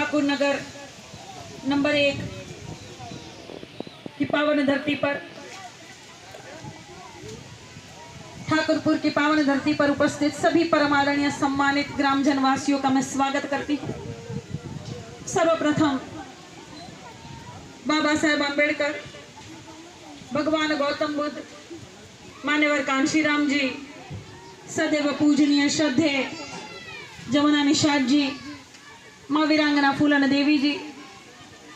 ठाकुर नगर number 1 की पावन धरती पर, ठाकुरपुर की पावन धरती पर उपस्थित सभी परम आदरणीय सम्मानित ग्रामजन वासियों का मैं स्वागत करती हूँ। सर्वप्रथम बाबा साहेब अम्बेडकर, भगवान गौतम बुद्ध, मान्यवर कांशीराम जी, सदैव पूजनीय श्रद्धे जमुना निषाद जी, माँ वीरांगना फूलन देवी जी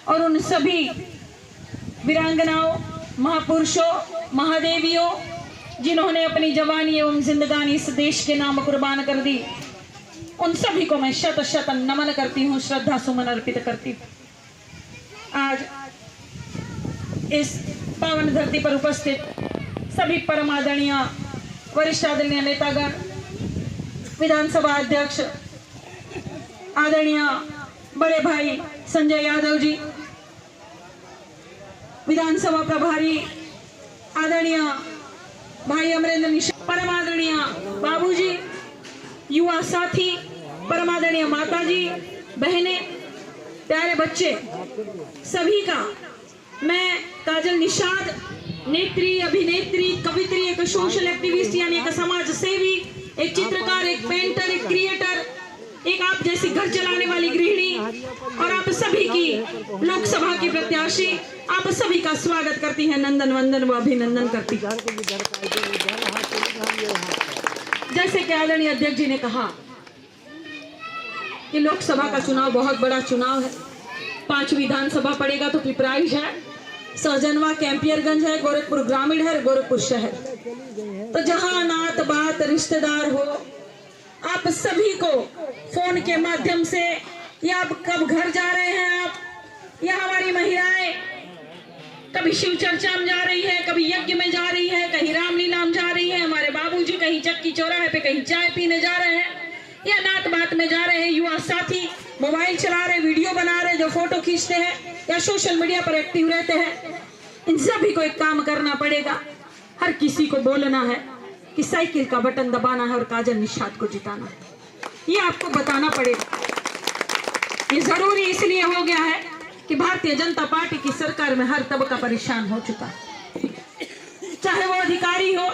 और उन सभी वीरांगनाओं, महापुरुषों, महादेवियों जिन्होंने अपनी जवानी एवं जिंदगानी इस देश के नाम कुर्बान कर दी, उन सभी को मैं शत शत नमन करती हूँ, श्रद्धा सुमन अर्पित करती हूँ। आज इस पावन धरती पर उपस्थित सभी परम आदरणीय वरिष्ठ आदरणीय नेतागण, विधानसभा अध्यक्ष आदरणीय बड़े भाई संजय यादव जी, विधानसभा प्रभारी आदरणीय भाई अमरेंद्र निषाद, परम आदरणीय बाबूजी, युवा साथी, परम आदरणीय माताजी, बहनें, प्यारे बच्चे, सभी का मैं काजल निषाद, नेत्री, अभिनेत्री, कवित्री, एक सोशल एक्टिविस्ट यानी एक समाज सेवी, एक चित्रकार, एक पेंटर, एक क्रिएटर, एक आप जैसी घर चलाने वाली गृहिणी और आप सभी की लोकसभा की प्रत्याशी, आप सभी का स्वागत करती है, नंदन वंदन व अभिनंदन करती है। जैसे कि आदरणीय अध्यक्ष जी ने कहा कि लोकसभा का चुनाव बहुत बड़ा चुनाव है। 5 विधानसभा पड़ेगा तो पिपराइच है, सहजनवा, कैंपियरगंज है, गोरखपुर ग्रामीण है, गोरखपुर शहर। तो जहां नात बात रिश्तेदार हो, आप सभी को फोन के माध्यम से, या आप कब घर जा रहे हैं आप, या हमारी महिलाएं कभी शिव चर्चा में जा रही है, कभी यज्ञ में जा रही है, कहीं रामलीला में जा रही है, हमारे बाबूजी कहीं चक्की चौराहे पे कहीं चाय पीने जा रहे हैं, या नात बात में जा रहे हैं, युवा साथी मोबाइल चला रहे, वीडियो बना रहे, जो फोटो खींचते हैं या सोशल मीडिया पर एक्टिव रहते हैं, इन सभी को एक काम करना पड़ेगा। हर किसी को बोलना है कि साइकिल का बटन दबाना है और काजल निषाद को जिताना है। ये आपको बताना पड़ेगा। ये जरूरी इसलिए हो गया है कि भारतीय जनता पार्टी की सरकार में हर तबका परेशान हो चुका है, चाहे वो अधिकारी हो,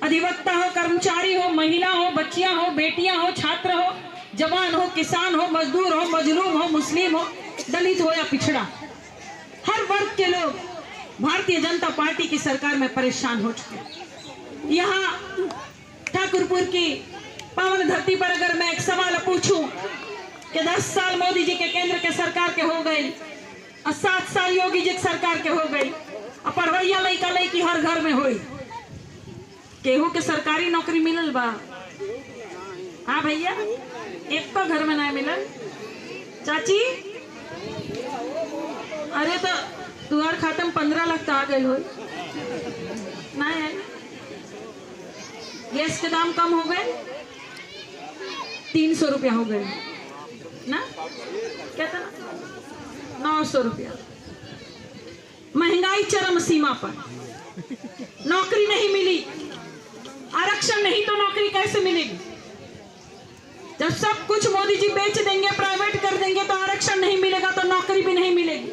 अधिवक्ता हो, कर्मचारी हो, महिला हो, बच्चियां हो, बेटियां हो, छात्र हो, जवान हो, किसान हो, मजदूर हो, मजलूम हो, मुस्लिम हो, दलित हो या पिछड़ा, हर वर्ग के लोग भारतीय जनता पार्टी की सरकार में परेशान हो चुके हैं। यहाँ ठाकुरपुर की पावन धरती पर अगर मैं एक सवाल पूछूं कि 10 साल मोदी जी के केंद्र के सरकार के हो गए और 7 साल योगी जी के सरकार के हो गई और पढ़वैया लइका लइकी हर घर में हुई, केहू के सरकारी नौकरी मिलल बा? हाँ भैया, एक तो घर में ना मिलल। चाची, अरे तो तुहार खाता में 15 लाख तो आ गए हो ना है? गैस के दाम कम हो गए, 300 रुपया हो गए ना, कहता ना 900 रुपया। महंगाई चरम सीमा पर, नौकरी नहीं मिली, आरक्षण नहीं तो नौकरी कैसे मिलेगी? जब सब कुछ मोदी जी बेच देंगे, प्राइवेट कर देंगे, तो आरक्षण नहीं मिलेगा तो नौकरी भी नहीं मिलेगी।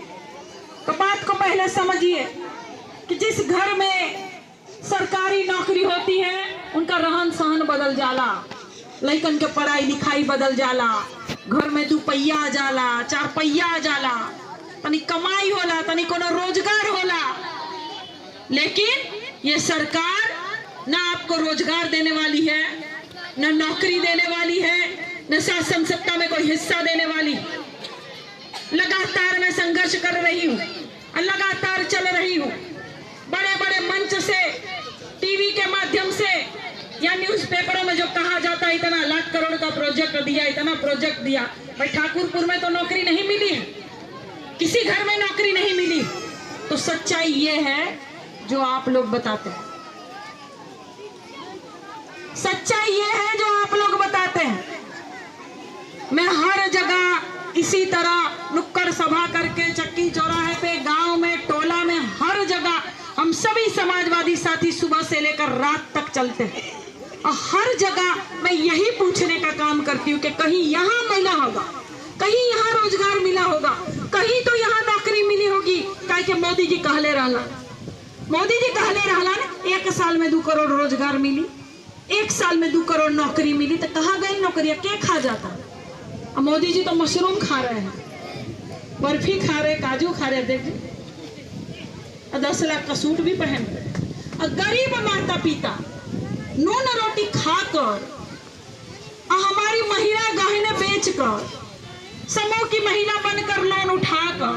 तो बात को पहले समझिए कि जिस घर में सरकारी नौकरी होती है उनका रहन सहन बदल जाला, लइकन के पढ़ाई लिखाई बदल जाला, घर में 2 पहिया जाला, 4 पहिया जाला, तनी कमाई होला, तनी कोनो रोजगार होला। लेकिन ये सरकार ना आपको रोजगार देने वाली है, न नौकरी देने वाली है, न शासन सत्ता में कोई हिस्सा देने वाली। लगातार मैं संघर्ष कर रही हूँ और लगातार चल रही हूँ, बड़े बड़े मंच से, टीवी के माध्यम से या न्यूज़पेपरों में जो कहा जाता है इतना लाख करोड़ का प्रोजेक्ट दिया, इतना प्रोजेक्ट दिया, भाई ठाकुरपुर में तो नौकरी नहीं मिली है, किसी घर में नौकरी नहीं मिली। तो सच्चाई ये है जो आप लोग बताते हैं, सच्चाई ये है जो आप लोग बताते हैं। मैं हर जगह इसी तरह नुक्कड़ सभा करके, चक्की चौराहे पे, गांव में, टोला में, हर जगह हम सभी समाजवादी साथी सुबह से लेकर रात तक चलते हैं और हर जगह मैं यही पूछने का काम करती हूँ कि कहीं यहाँ मिला होगा, कहीं यहाँ रोजगार मिला कहीं तो यहाँ नौकरी मिली होगी, काहे के मोदी जी कहले रहला ना 1 साल में 2 करोड़ रोजगार मिली, 1 साल में 2 करोड़ नौकरी मिली। तो कहाँ गई नौकरिया, क्या खा जाता? अब मोदी जी तो मशरूम खा रहे हैं, बर्फी खा रहे, काजू खा रहे, देख 10 लाख का सूट भी पहन रहे। और गरीब माता पिता नून रोटी खाकर, हमारी महिला गहने बेचकर, समूह की महिला बनकर लोन उठाकर,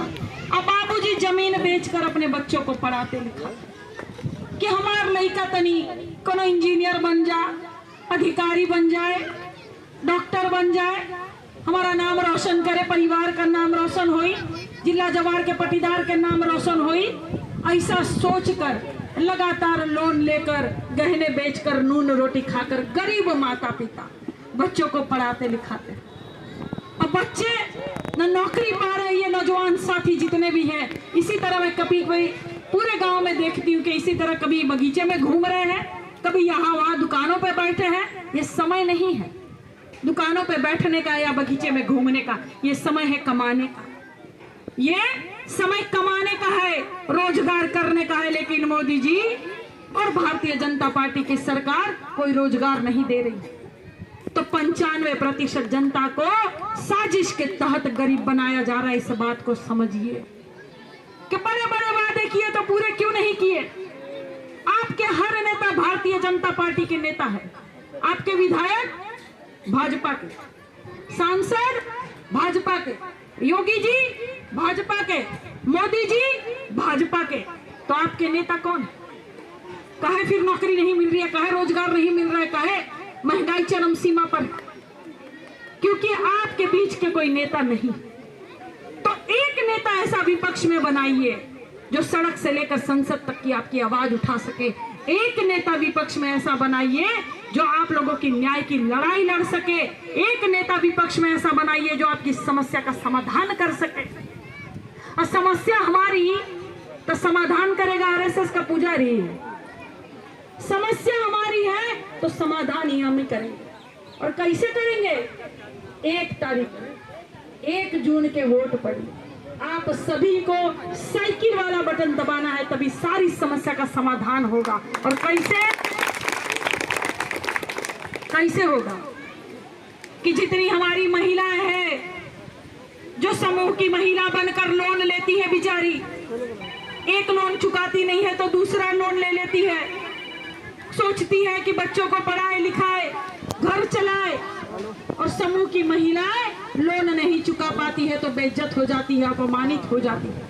अब बाबूजी जमीन बेचकर अपने बच्चों को पढ़ाते लिखाते कि हमार लड़का तनी कोनो इंजीनियर बन जाए, अधिकारी बन जाए, डॉक्टर बन जाए, हमारा नाम रोशन करे, परिवार का नाम रोशन होई, जिला जवार के पटीदार के नाम रोशन होई। ऐसा सोचकर लगातार लोन लेकर, गहने बेचकर, नून रोटी खाकर गरीब माता पिता बच्चों को पढ़ाते लिखाते। अब बच्चे न नौकरी पा रहे, ये नौजवान साथी जितने भी हैं, इसी तरह मैं कभी पूरे गांव में देखती हूँ कि इसी तरह कभी बगीचे में घूम रहे हैं, कभी यहाँ वहाँ दुकानों पे बैठे हैं। ये समय नहीं है दुकानों पे बैठने का या बगीचे में घूमने का, ये समय है कमाने का, ये समय कमाने का है, रोजगार करने का है। लेकिन मोदी जी और भारतीय जनता पार्टी की सरकार कोई रोजगार नहीं दे रही। तो 95% जनता को साजिश के तहत गरीब बनाया जा रहा है। इस बात को समझिए कि बड़े बड़े वादे किए तो पूरे क्यों नहीं किए। आपके हर नेता भारतीय जनता पार्टी के नेता है, आपके विधायक भाजपा के, सांसद भाजपा के, योगी जी भाजपा के, मोदी जी भाजपा के। तो आपके नेता कौन? कहे फिर नौकरी नहीं मिल रही है, कहे रोजगार नहीं मिल रहा है, कहे महंगाई चरम सीमा पर, क्योंकि आपके बीच के कोई नेता नहीं। तो एक नेता ऐसा विपक्ष में बनाइए जो सड़क से लेकर संसद तक की आपकी आवाज उठा सके। एक नेता विपक्ष में ऐसा बनाइए जो आप लोगों की न्याय की लड़ाई लड़ सके। एक नेता विपक्ष में ऐसा बनाइए जो आपकी समस्या का समाधान कर सके। और समस्या हमारी तो समाधान करेगा आरएसएस का पुजारी, समस्या हमारी है तो समाधान ही हम करेंगे। और कैसे करेंगे? 1 तारीख 1 जून के वोट पड़ी, आप सभी को साइकिल वाला बटन दबाना है, तभी सारी समस्या का समाधान होगा। और कैसे होगा कि जितनी हमारी महिलाएं हैं जो समूह की महिला बनकर लोन लेती है, बेचारी एक लोन चुकाती नहीं है तो दूसरा लोन ले लेती है, सोचती है कि बच्चों को पढ़ाए लिखाए, घर चलाए, और समूह की महिलाएं लोन नहीं चुका पाती है तो बेइज्जत हो जाती है, अपमानित हो जाती है।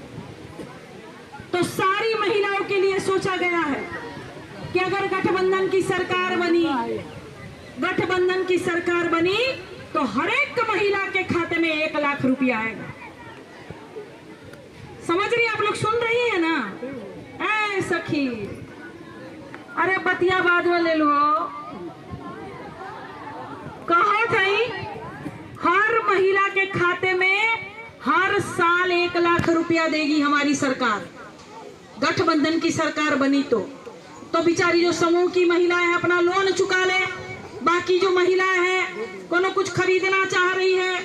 तो सारी महिलाओं के लिए सोचा गया है कि अगर गठबंधन की सरकार बनी तो हर एक महिला के खाते में 1 लाख रुपया आएगा। समझ रही आप लोग, सुन रही है ना? ऐ सखी, अरे बतिया बाद में ले लो। कहा थी हर महिला के खाते में हर साल 1 लाख रुपया देगी हमारी सरकार। गठबंधन की सरकार बनी तो बेचारी जो समूह की महिलाएं अपना लोन चुका ले, बाकी जो महिलाएं हैं कोनो कुछ खरीदना चाह रही है,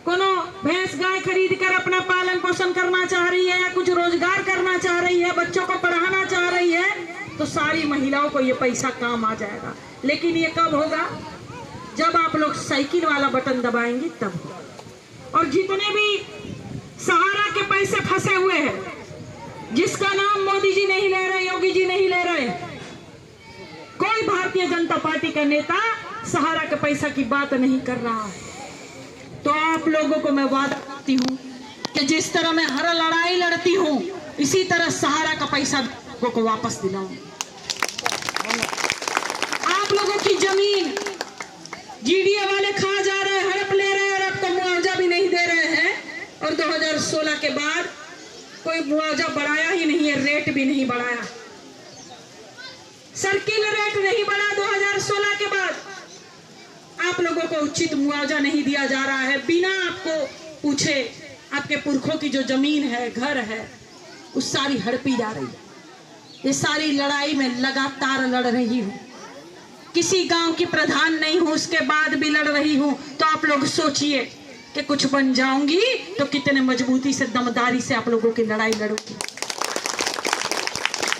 कोनो भैंस गाय खरीद कर अपना पालन पोषण करना चाह रही है, या कुछ रोजगार करना चाह रही है, बच्चों को पढ़ाना चाह रही है, तो सारी महिलाओं को ये पैसा काम आ जाएगा। लेकिन ये कब होगा? जब आप लोग साइकिल वाला बटन दबाएंगे तब होगा। और जितने भी सहारा के पैसे फंसे हुए हैं, जिसका नाम मोदी जी नहीं ले रहे, योगी जी नहीं ले रहे, कोई भारतीय जनता पार्टी का नेता सहारा के पैसा की बात नहीं कर रहा है, तो आप लोगों को मैं वादा करती हूँ कि जिस तरह मैं हर लड़ाई लड़ती हूँ, इसी तरह सहारा का पैसा लोगों को वापस दिलाऊं। आप लोगों की जमीन जीडीए वाले खा जा रहे हैं, हड़प ले रहे हैं, और अब तो मुआवजा भी नहीं दे रहे हैं। और 2016 के बाद कोई मुआवजा बढ़ाया ही नहीं है, रेट भी नहीं बढ़ाया, सर्किल रेट नहीं बढ़ा। 2016 के बाद आप लोगों को उचित मुआवजा नहीं दिया जा रहा है। बिना आपको पूछे आपके पुरखों की जो जमीन है, घर है, उस सारी हड़पी जा रही है। ये सारी लड़ाई में लगातार लड़ रही हूँ, किसी गांव की प्रधान नहीं हूँ, उसके बाद भी लड़ रही हूँ। तो आप लोग सोचिए कि कि कुछ बन जाऊंगी तो कितने मजबूती से, दमदारी से आप लोगों की लड़ाई लड़ूंगी।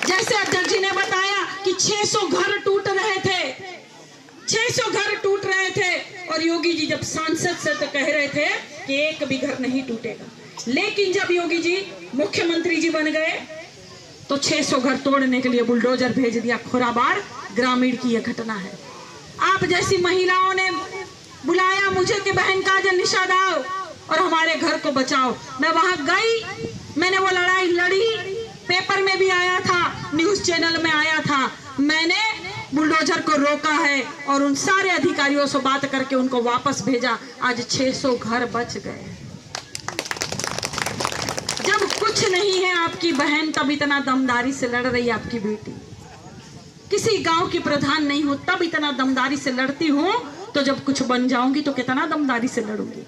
जैसे अध्यक्ष जी ने बताया कि 600 घर टूट रहे थे, 600 घर टूट रहे थे, और योगी जी जब सांसद से तो कह रहे थे कि एक भी घर नहीं टूटेगा, लेकिन जब योगी जी मुख्यमंत्री जी बन गए तो 600 घर तोड़ने के लिए बुलडोजर भेज दिया। खोराबाड़ ग्रामीण की यह घटना है। आप जैसी महिलाओं ने बुलाया मुझे कि बहन काजल निषाद आओ और हमारे घर को बचाओ। मैं वहां गई, मैंने वो लड़ाई लड़ी, पेपर में भी आया था, न्यूज चैनल में आया था। मैंने बुलडोजर को रोका है और उन सारे अधिकारियों से बात करके उनको वापस भेजा। आज 600 घर बच गए। जब कुछ नहीं है आपकी बहन, तब इतना दमदारी से लड़ रही है आपकी बेटी। किसी गांव की प्रधान नहीं हूं तब इतना दमदारी से लड़ती हूं, तो जब कुछ बन जाऊंगी तो कितना दमदारी से लड़ूंगी।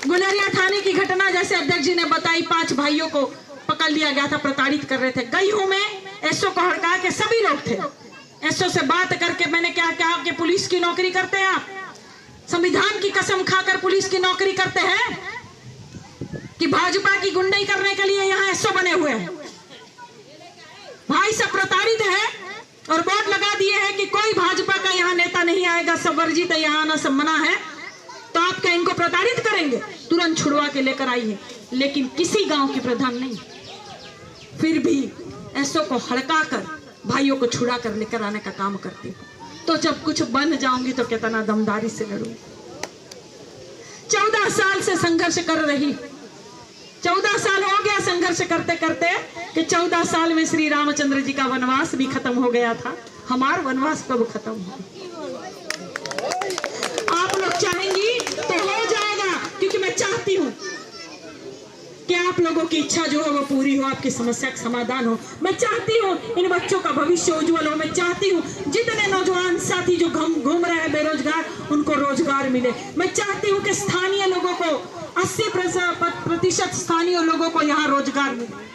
गुलरिया थाने की घटना जैसे अध्यक्ष जी ने बताई, 5 भाइयों को पकड़ लिया गया था, प्रताड़ित कर रहे थे। गई हूं मैं, एसओ को हड़का के सभी लोग थे। एसओ से बात करके मैंने क्या कहा कि पुलिस की नौकरी करते हैं आप, संविधान की कसम खाकर पुलिस की नौकरी करते हैं कि भाजपा की गुंडाई करने के लिए यहाँ एसओ बने हुए हैं। भाई सब प्रताड़ित है और बोर्ड लगा दिए हैं कि कोई भाजपा का यहाँ नेता नहीं आएगा, सब वर्जित है, यहाँ आना सब मना है। तो आप क्या इनको प्रताड़ित करेंगे? तुरंत छुड़वा के लेकर आई है, लेकिन किसी गांव की प्रधान नहीं। फिर भी एसओ को हड़का कर भाइयों को छुड़ा कर लेकर आने का काम करती हूँ। तो जब कुछ बन जाऊंगी तो कितना दमदारी से लड़ूंगी। 14 साल से संघर्ष कर रही, 14 साल हो गया संघर्ष करते करते कि 14 साल में श्री रामचंद्र जी का वनवास भी खत्म हो गया था। हमारा वनवास कब खत्म हो? आप लोग चाहेंगी तो हो जाएगा, क्योंकि मैं चाहती हूं कि आप लोगों की इच्छा जो है वो पूरी हो, आपकी समस्या का समाधान हो। मैं चाहती हूँ इन बच्चों का भविष्य उज्जवल हो। मैं चाहती हूँ जितने नौजवान साथी जो घूम रहे हैं बेरोजगार, उनको रोजगार मिले। मैं चाहती हूँ कि स्थानीय लोगों को 80% स्थानीय लोगों को यहाँ रोजगार मिले,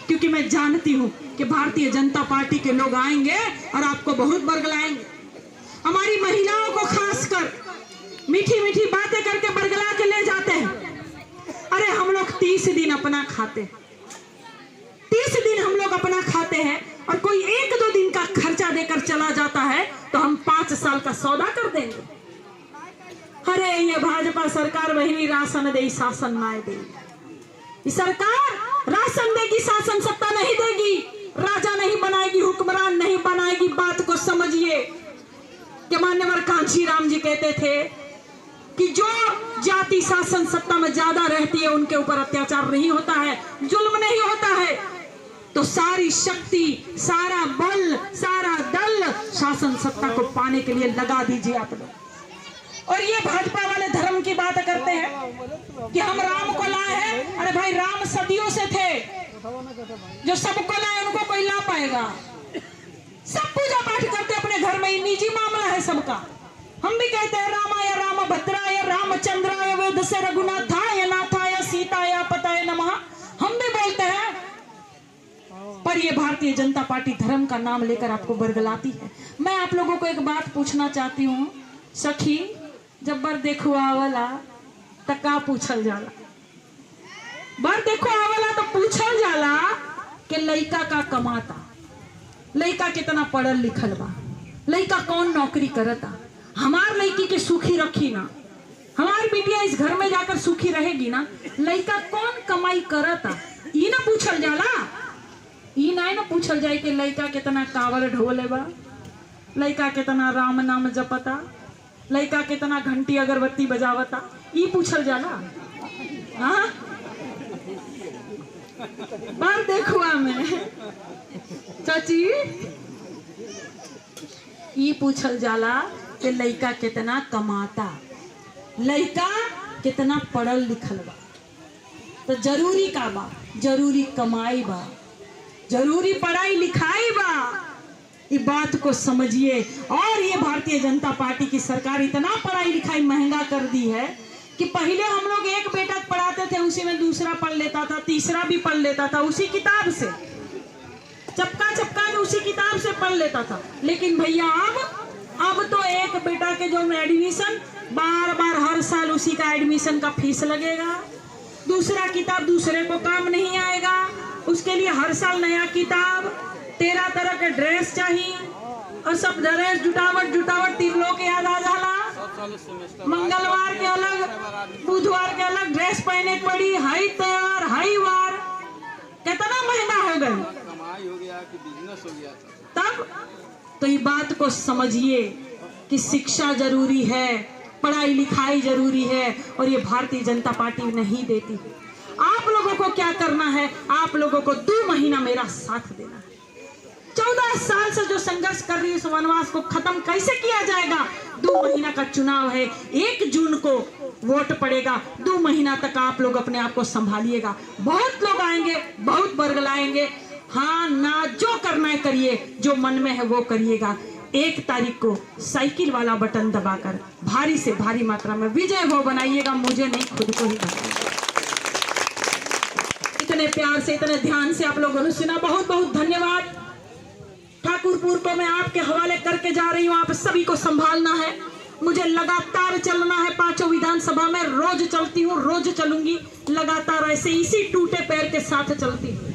क्योंकि मैं जानती हूँ कि भारतीय जनता पार्टी के लोग आएंगे और आपको बहुत बरगलाएंगे। हमारी महिलाओं को खासकर मीठी मीठी बातें करके बरगला के ले जाते हैं। अरे हम लोग 30 दिन अपना खाते हैं, 30 दिन हम लोग अपना खाते हैं, और कोई 1-2 दिन का खर्चा देकर चला जाता है तो हम 5 साल का सौदा कर देंगे। अरे ये भाजपा सरकार वही राशन दे, शासन ना दे। ये सरकार राशन देगी, शासन सत्ता नहीं देगी, राजा नहीं बनाएगी, हुक्मरान नहीं बनाएगी। बात को समझिए कि मान्यवर कांशीराम जी कहते थे कि जो जाति शासन सत्ता में ज्यादा रहती है उनके ऊपर अत्याचार नहीं होता है, जुल्म नहीं होता है। तो सारी शक्ति, सारा बल, सारा दल शासन सत्ता को पाने के लिए लगा दीजिए आप लोग। और ये भाजपा वाले धर्म की बात करते हैं कि हम राम को लाए हैं। अरे भाई राम सदियों से थे, जो सबको लाए उनको कोई ला पाएगा? सब पूजा पाठ करते अपने घर में, निजी मामला है सबका। हम भी कहते हैं रामाय राम भद्राय रामचंद्राय वेद से रघुनाथाय नाथाय सीताय पताय नमः। हम भी बोलते हैं, पर ये भारतीय जनता पार्टी धर्म का नाम लेकर आपको बरगलाती है। मैं आप लोगों को एक बात पूछना चाहती हूँ सखी, जब बर देखो आवला तो का पूछल जाला? बर देखो आवला तो पूछल जाला कि लइका का कमाता, लइका कितना पढ़ल लिखल बा, लइका कौन नौकरी करता। हमार लड़की के सुखी रखी ना, हमारी बिटिया इस घर में जाकर सुखी रहेगी ना। लड़का कौन कमाई करता, ये ना पूछल जाला। ये ना पूछल जाए कि लड़का कितना कावड़ ढोले बा, लड़का कितना राम नाम जपता, लड़का कितना घंटी अगरबत्ती बजावता, ये पूछल जाला। हाँ बार देखुआ में चाची, ये पूछल जाला कि लड़का कितना कमाता, लड़का कितना पढ़ल लिखल बा। तो जरूरी का बा, जरूरी कमाई बा, जरूरी पढ़ाई लिखाई बा। ये बात को समझिए। और ये भारतीय जनता पार्टी की सरकार इतना पढ़ाई लिखाई महंगा कर दी है कि पहले हम लोग एक बेटा पढ़ाते थे, उसी में दूसरा पढ़ लेता था, तीसरा भी पढ़ लेता था, उसी किताब से चपका चपका के उसी किताब से पढ़ लेता था। लेकिन भैया अब अब तो एक बेटा के जो एडमिशन बार बार हर साल उसी का एडमिशन का फीस लगेगा, दूसरा किताब दूसरे को काम नहीं आएगा, उसके लिए हर साल नया किताब, 13 तरह के ड्रेस चाहिए और सब ड्रेस जुटावट त्रिलोक याद आ जाला। मंगलवार के अलग, बुधवार के अलग ड्रेस पहने पड़ी, हाई त्योहार हाई वार, कितना महीना हो गए, कमाई हो गया कि बिजनेस हो गया तब तो ये बात को समझिए कि शिक्षा जरूरी है, पढ़ाई लिखाई जरूरी है और ये भारतीय जनता पार्टी नहीं देती। आप लोगों को क्या करना है, आप लोगों को 2 महीना मेरा साथ देना है। 14 साल से जो संघर्ष कर रही है उस वनवास को खत्म कैसे किया जाएगा? 2 महीना का चुनाव है, 1 जून को वोट पड़ेगा, 2 महीना तक आप लोग अपने आप को संभालिएगा। बहुत लोग आएंगे, बहुत बरगलाएंगे, हाँ ना, जो करना है करिए, जो मन में है वो करिएगा। 1 तारीख को साइकिल वाला बटन दबाकर भारी से भारी मात्रा में विजय वो बनाइएगा, मुझे नहीं खुद को ही बनाइएगा। इतने प्यार से, इतने ध्यान से आप लोगों ने सुना, बहुत बहुत धन्यवाद। ठाकुरपुर को मैं आपके हवाले करके जा रही हूँ, आप सभी को संभालना है, मुझे लगातार चलना है। 5 विधानसभा में रोज चलती हूँ, रोज चलूंगी लगातार, ऐसे इसी टूटे पैर के साथ चलती हूँ।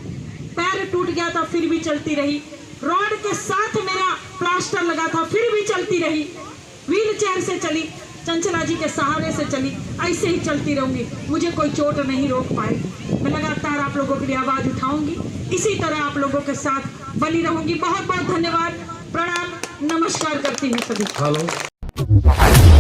पैर टूट गया था फिर भी चलती रही, रोड के साथ मेरा प्लास्टर लगा था फिर भी चलती रही, व्हील चेयर से चली, चंचला जी के सहारे से चली, ऐसे ही चलती रहूंगी, मुझे कोई चोट नहीं रोक पाएगी। मैं लगातार आप लोगों के लिए आवाज उठाऊंगी, इसी तरह आप लोगों के साथ बनी रहूंगी। बहुत बहुत धन्यवाद, प्रणाम, नमस्कार करती हूँ सभी। हेलो।